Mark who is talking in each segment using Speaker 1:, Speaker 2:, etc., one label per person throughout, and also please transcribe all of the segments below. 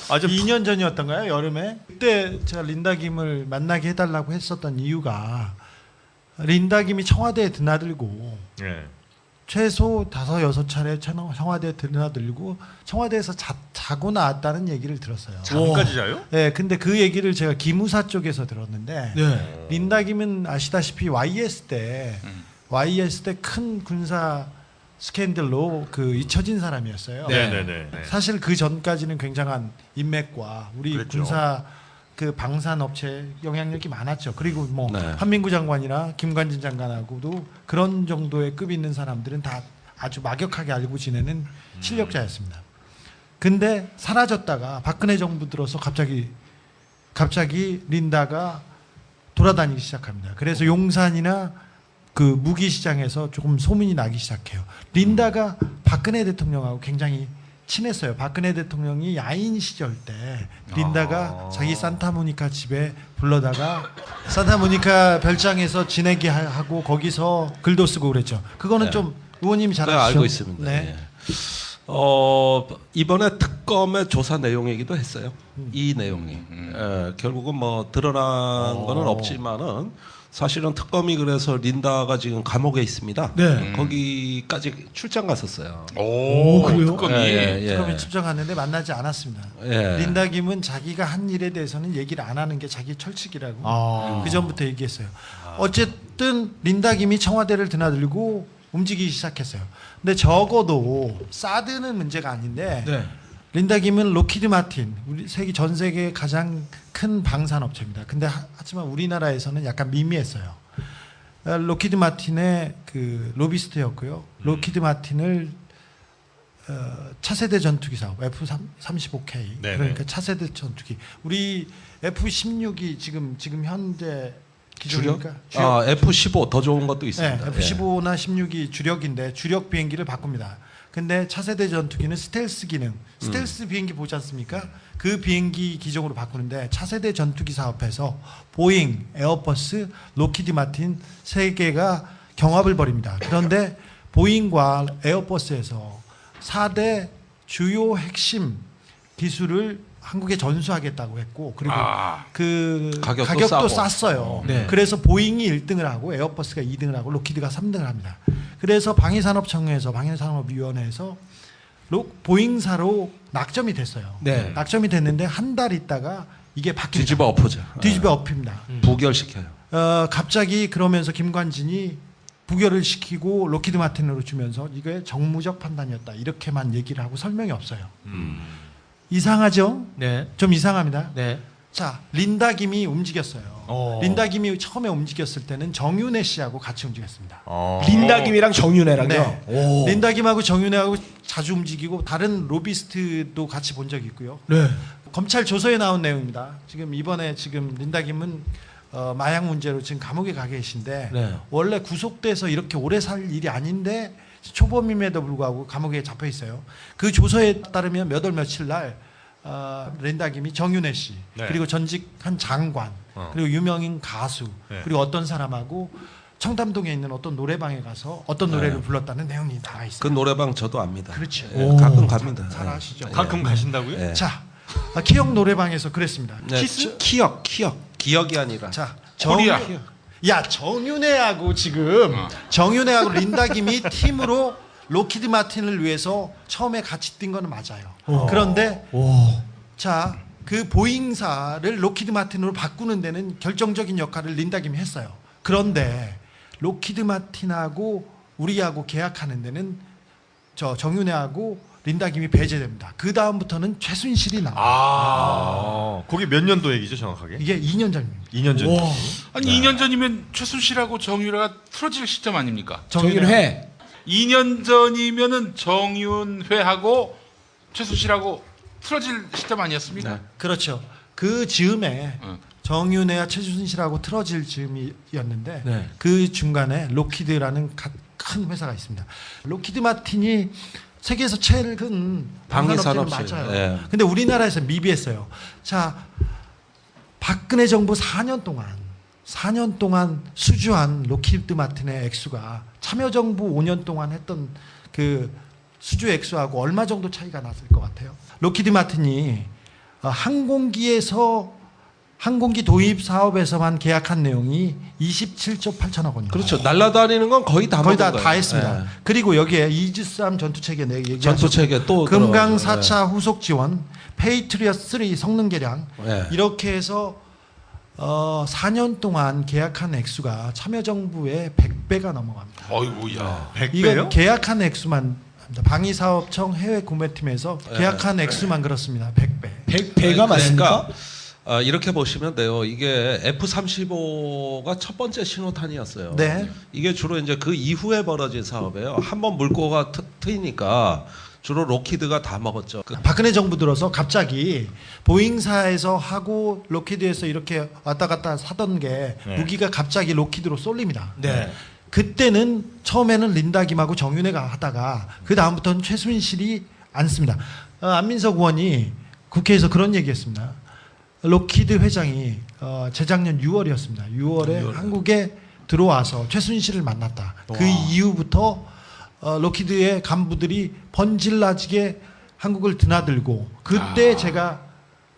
Speaker 1: 2년 전이었던가요? 여름에 그때 제가 린다 김을 만나게 해달라고 했었던 이유가 린다 김이 청와대에 드나들고
Speaker 2: 예.
Speaker 1: 최소 5-6차례 청와대에 드나들고 청와대에서 자고 나왔다는 얘기를 들었어요.
Speaker 2: 잠까지 자요?
Speaker 1: 네, 근데 그 얘기를 제가 기무사 쪽에서 들었는데
Speaker 3: 네.
Speaker 1: 린다 김은 아시다시피 YS 때 큰 군사 스캔들로 잊혀진 사람이었어요.
Speaker 2: 네네네.
Speaker 1: 사실 그 전까지는 굉장한 인맥과 우리
Speaker 2: 그랬죠.
Speaker 1: 군사 방산 업체 영향력이 많았죠. 그리고 뭐
Speaker 3: 네.
Speaker 1: 한민구 장관이나 김관진 장관하고도 그런 정도의 급 있는 사람들은 다 아주 막역하게 알고 지내는 실력자였습니다. 근데 사라졌다가 박근혜 정부 들어서 갑자기 린다가 돌아다니기 시작합니다. 그래서 용산이나 무기 시장에서 조금 소문이 나기 시작해요. 린다가 박근혜 대통령하고 굉장히 친했어요. 박근혜 대통령이 야인 시절 때 린다가 자기 산타모니카 집에 불러다가 산타모니카 별장에서 지내게 하고 거기서 글도 쓰고 그랬죠. 그거는
Speaker 3: 네.
Speaker 1: 좀 의원님이 잘
Speaker 3: 네,
Speaker 1: 아시죠?
Speaker 3: 알고 있습니다.
Speaker 1: 네.
Speaker 3: 예. 이번에 특검의 조사 내용이기도 했어요. 이 내용이 결국은 뭐 드러난 거는 없지만은 사실은 특검이 그래서 린다가 지금 감옥에 있습니다.
Speaker 1: 네.
Speaker 3: 거기까지 출장 갔었어요.
Speaker 2: 오,
Speaker 1: 그래요?
Speaker 2: 특검이.
Speaker 1: 특검이 출정갔는데 만나지 않았습니다.
Speaker 3: 예.
Speaker 1: 린다 김은 자기가 한 일에 대해서는 얘기를 안 하는 게 자기 철칙이라고 그 전부터 얘기했어요. 어쨌든 린다 김이 청와대를 드나들고 움직이기 시작했어요. 근데 적어도 사드는 문제가 아닌데 린다 김은 로키드 마틴, 전 세계 가장 큰 방산업체입니다. 근데 하지만 우리나라에서는 약간 미미했어요. 로키드 마틴의 로비스트였고요. 로키드 마틴을 차세대 전투기 사업 F-35K
Speaker 2: 네네.
Speaker 1: 그러니까 차세대 전투기 우리 F-16이 지금 현재 기종이니까
Speaker 3: F-15 더 좋은 것도 있습니다.
Speaker 1: 네, F-15나 16이 주력인데 주력 비행기를 바꿉니다. 근데 차세대 전투기는 스텔스 기능, 스텔스 비행기 보지 않습니까? 그 비행기 기종으로 바꾸는데 차세대 전투기 사업에서 보잉, 에어버스, 로키드 마틴 세 개가 경합을 벌입니다. 그런데 보잉과 에어버스에서 4대 주요 핵심 기술을 한국에 전수하겠다고 했고 그리고 가격도 쌌어요. 그래서 보잉이 1등을 하고 에어버스가 2등을 하고 로키드가 3등을 합니다. 그래서 방위산업위원회에서 보잉사로 낙점이 됐어요. 낙점이 됐는데 한 달 있다가 이게 바뀝니다.
Speaker 3: 뒤집어 엎어져.
Speaker 1: 뒤집어 엎입니다.
Speaker 3: 부결시켜요.
Speaker 1: 갑자기 그러면서 김관진이 부결을 시키고 로키드 마틴으로 주면서 이게 정무적 판단이었다 이렇게만 얘기를 하고 설명이 없어요. 이상하죠?
Speaker 4: 네.
Speaker 1: 좀 이상합니다.
Speaker 4: 네.
Speaker 1: 자, 린다 김이 움직였어요. 린다 김이 처음에 움직였을 때는 정윤회 씨하고 같이 움직였습니다.
Speaker 4: 린다 김이랑 정윤회랑요.
Speaker 1: 네.
Speaker 4: 오.
Speaker 1: 린다 김하고 정윤회하고 자주 움직이고 다른 로비스트도 같이 본 적이 있고요.
Speaker 4: 네.
Speaker 1: 검찰 조서에 나온 내용입니다. 이번에 린다 김은 마약 문제로 지금 감옥에 가 계신데
Speaker 4: 네.
Speaker 1: 원래 구속돼서 이렇게 오래 살 일이 아닌데 초범임에도 불구하고 감옥에 잡혀 있어요. 그 조서에 따르면 몇 월 며칠 날 린다 김이 정윤회 씨 그리고 전직한 장관 그리고 유명인 가수 그리고 어떤 사람하고 청담동에 있는 어떤 노래방에 가서 어떤 노래를 불렀다는 내용이 나와 있어요.
Speaker 3: 그 노래방 저도 압니다.
Speaker 1: 그렇죠.
Speaker 3: 가끔 갑니다.
Speaker 1: 잘 아시죠?
Speaker 2: 가끔 가신다고요?
Speaker 3: 네.
Speaker 1: 자, 키역 노래방에서 그랬습니다.
Speaker 3: 키스? 기억이 아니라.
Speaker 1: 자,
Speaker 2: 코리아.
Speaker 1: 정윤회하고 정윤회하고 린다 김이 팀으로 로키드 마틴을 위해서 처음에 같이 뛴 거는 맞아요. 그런데 자, 그 보잉사를 로키드 마틴으로 바꾸는 데는 결정적인 역할을 린다 김이 했어요. 그런데 로키드 마틴하고 우리하고 계약하는 데는 정윤회하고 린다 김이 배제됩니다. 그 다음부터는 최순실이 나와요.
Speaker 2: 거기 몇 년도 얘기죠 정확하게?
Speaker 1: 이게 2년 전입니다.
Speaker 2: 2년 전.
Speaker 5: 아니 2년 전이면 최순실하고 정유라가 틀어질 시점 아닙니까?
Speaker 4: 정윤회.
Speaker 5: 2년 전이면은 정윤회하고 최순실하고 틀어질 시점 아니었습니까?
Speaker 1: 그렇죠. 그 즈음에
Speaker 5: 응.
Speaker 1: 정윤회와 최순실하고 틀어질 즈음이었는데 그 중간에 로키드라는 큰 회사가 있습니다. 로키드 마틴이 세계에서 제일 큰 방산업체는 맞아요. 근데 우리나라에서 미비했어요. 자, 박근혜 정부 4년 동안 수주한 로키드 마틴의 액수가 참여정부 5년 동안 했던 그 수주 액수하고 얼마 정도 차이가 났을 것 같아요? 로키드 마틴이 항공기 도입 사업에서만 계약한 내용이 27조 8천억 원입니다.
Speaker 3: 그렇죠. 날아다니는 건 거의 다
Speaker 1: 거의
Speaker 3: 먹은 거예요.
Speaker 1: 다 했습니다.
Speaker 3: 예.
Speaker 1: 그리고 여기에 이지스함 전투체계 얘기하셨고
Speaker 3: 전투체계 또
Speaker 1: 금강
Speaker 3: 들어가죠.
Speaker 1: 4차 후속 지원, 페이트리엇 3 성능 개량
Speaker 3: 예.
Speaker 1: 이렇게 해서 4년 동안 계약한 액수가 참여정부의 100배가 넘어갑니다.
Speaker 5: 어이구야.
Speaker 2: 100배요?
Speaker 1: 이건 계약한 액수만 방위사업청 해외 구매팀에서
Speaker 3: 예.
Speaker 1: 계약한 액수만 그렇습니다. 100배.
Speaker 4: 100배가 맞습니까?
Speaker 3: 이렇게 보시면 돼요. 이게 F-35가 첫 번째 신호탄이었어요.
Speaker 1: 네.
Speaker 3: 이게 주로 이제 그 이후에 벌어진 사업이에요. 한번 물꼬가 트이니까 주로 로키드가 다 먹었죠.
Speaker 1: 박근혜 정부 들어서 갑자기 보잉사에서 하고 로키드에서 이렇게 왔다 갔다 사던 게
Speaker 2: 네.
Speaker 1: 무기가 갑자기 로키드로 쏠립니다.
Speaker 4: 네.
Speaker 1: 그때는 처음에는 린다김하고 정윤회가 하다가 그 다음부터는 최순실이 앉습니다. 안민석 의원이 국회에서 그런 얘기했습니다. 로키드 회장이 재작년 6월이었습니다. 6월에 한국에 들어와서 최순실을 만났다. 그 이후부터 로키드의 간부들이 번질나지게 한국을 드나들고 그때 제가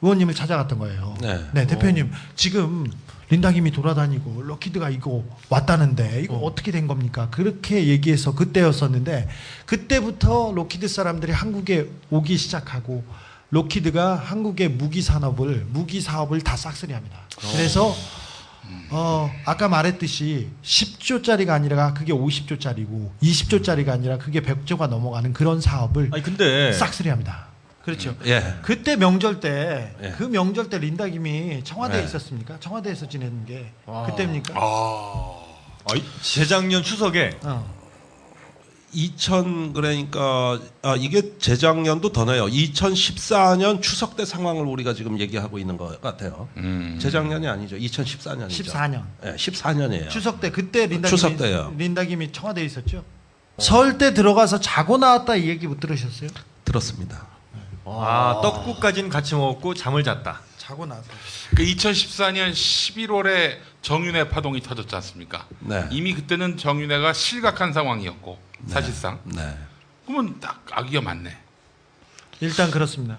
Speaker 1: 의원님을 찾아갔던 거예요.
Speaker 3: 네.
Speaker 1: 대표님 지금 린다김이 돌아다니고 로키드가 이거 왔다는데 이거 어떻게 된 겁니까? 그렇게 얘기해서 그때였었는데 그때부터 로키드 사람들이 한국에 오기 시작하고 로키드가 한국의 무기 사업을 다 싹쓸이합니다. 그래서 아까 말했듯이 10조짜리가 아니라 그게 50조짜리고 20조짜리가 아니라 그게 100조가 넘어가는 그런 사업을
Speaker 2: 아니 근데
Speaker 1: 싹쓸이합니다. 그렇죠.
Speaker 3: 예.
Speaker 1: 그때 명절 때
Speaker 3: 예.
Speaker 1: 그 명절 때 린다김이 청와대에
Speaker 3: 예.
Speaker 1: 있었습니까? 청와대에서 지내는 게 그때입니까?
Speaker 2: 재작년 추석에
Speaker 3: 2000 그러니까 이게 재작년도 더 나요. 2014년 추석 때 상황을 우리가 지금 얘기하고 있는 것 같아요. 재작년이 아니죠. 2014년이죠.
Speaker 1: 14년.
Speaker 3: 네, 14년이에요.
Speaker 1: 추석 때 그때
Speaker 3: 추석 때요.
Speaker 1: 린다김이 청와대에 있었죠. 설 때 들어가서 자고 나왔다 이 얘기 못 들으셨어요?
Speaker 3: 들었습니다.
Speaker 2: 떡국까지는 같이 먹었고 잠을 잤다.
Speaker 1: 자고 나서.
Speaker 5: 그 2014년 11월에 정윤회 파동이 터졌지 않습니까?
Speaker 3: 네.
Speaker 5: 이미 그때는 정윤회가 실각한 상황이었고 사실상.
Speaker 3: 네.
Speaker 5: 그러면 딱 아기가 맞네.
Speaker 1: 일단 그렇습니다.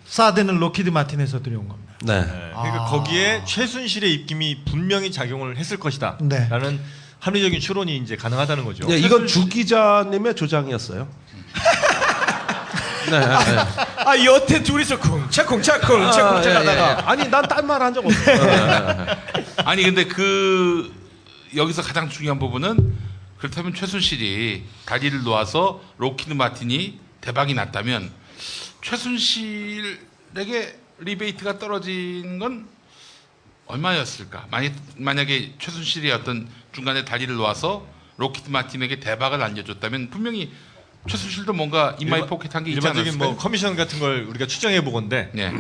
Speaker 1: 사드는 로키드 마틴에서 들여온 겁니다.
Speaker 3: 네.
Speaker 2: 네. 그러니까 거기에 최순실의 입김이 분명히 작용을 했을 것이다.
Speaker 1: 네.
Speaker 2: 라는 합리적인 추론이 이제 가능하다는 거죠.
Speaker 3: 네, 이건 주 기자님의 주장이었어요. 네.
Speaker 4: 아 여태 둘이서 쿵차쿵차쿵 하다가
Speaker 3: 아니 난 딴 말 한 적 없어요.
Speaker 5: 아니 근데 그 여기서 가장 중요한 부분은 그렇다면 최순실이 다리를 놓아서 로키드 마틴이 대박이 났다면 최순실에게 리베이트가 떨어진 건 얼마였을까? 만약에 최순실이 어떤 중간에 다리를 놓아서 로키드 마틴에게 대박을 안겨줬다면 분명히 최순실도 뭔가 인마이 포켓한 게 있지
Speaker 2: 일반적인
Speaker 5: 않았을까요?
Speaker 2: 뭐 커미션 같은 걸 우리가 추정해 보건데
Speaker 5: 네.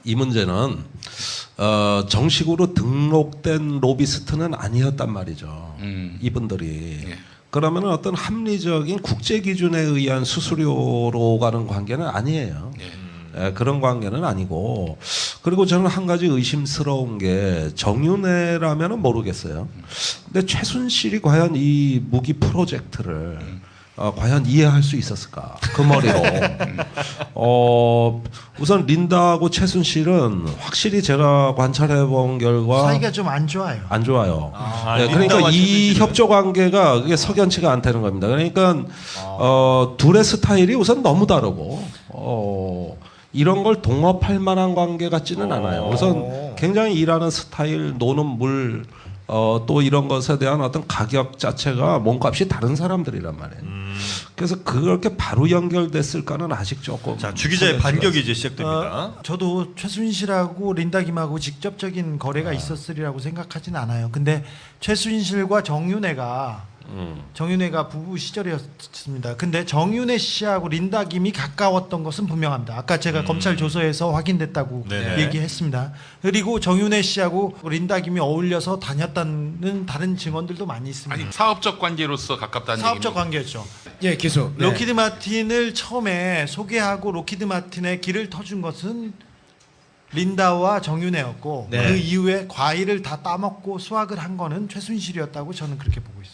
Speaker 3: 이 문제는 정식으로 등록된 로비스트는 아니었단 말이죠. 이분들이.
Speaker 5: 예.
Speaker 3: 그러면 어떤 합리적인 국제 기준에 의한 수수료로 가는 관계는 아니에요.
Speaker 5: 예.
Speaker 3: 그런 관계는 아니고. 그리고 저는 한 가지 의심스러운 게 정윤회라면은 모르겠어요. 근데 최순실이 과연 이 무기 프로젝트를 과연 이해할 수 있었을까? 그 머리로. 우선 린다하고 최순실은 확실히 제가 관찰해 본 결과
Speaker 1: 사이가 좀 안 좋아요.
Speaker 3: 안 좋아요. 네,
Speaker 2: 린다와
Speaker 3: 그러니까 이
Speaker 2: 최순실은?
Speaker 3: 협조 관계가 그게 석연치가 않다는 겁니다. 그러니까 둘의 스타일이 우선 너무 다르고 이런 걸 동업할 만한 관계 같지는 않아요. 우선 굉장히 일하는 스타일, 노는 물, 또 이런 것에 대한 어떤 가격 자체가 몸값이 다른 사람들이란 말이에요. 그래서 그렇게 바로 연결됐을까는 아직 조금.
Speaker 2: 자, 주 기자의 반격이 이제 시작됩니다.
Speaker 1: 저도 최순실하고 린다김하고 직접적인 거래가 있었으리라고 생각하진 않아요. 근데 최순실과 정윤회가 부부 시절이었습니다. 근데 정윤회 씨하고 린다김이 가까웠던 것은 분명합니다. 아까 제가 검찰 조서에서 확인됐다고
Speaker 2: 네네.
Speaker 1: 얘기했습니다. 그리고 정윤회 씨하고 린다김이 어울려서 다녔다는 다른 증언들도 많이 있습니다.
Speaker 5: 아니 사업적 관계로서 가깝다는
Speaker 1: 사업적
Speaker 5: 얘기입니다.
Speaker 1: 관계였죠.
Speaker 4: 예 계속 네.
Speaker 1: 로키드 마틴을 처음에 소개하고 로키드 마틴의 길을 터준 것은 린다와 정윤회였고
Speaker 4: 네.
Speaker 1: 그 이후에 과일을 다 따먹고 수확을 한 거는 최순실이었다고 저는 그렇게 보고 있습니다.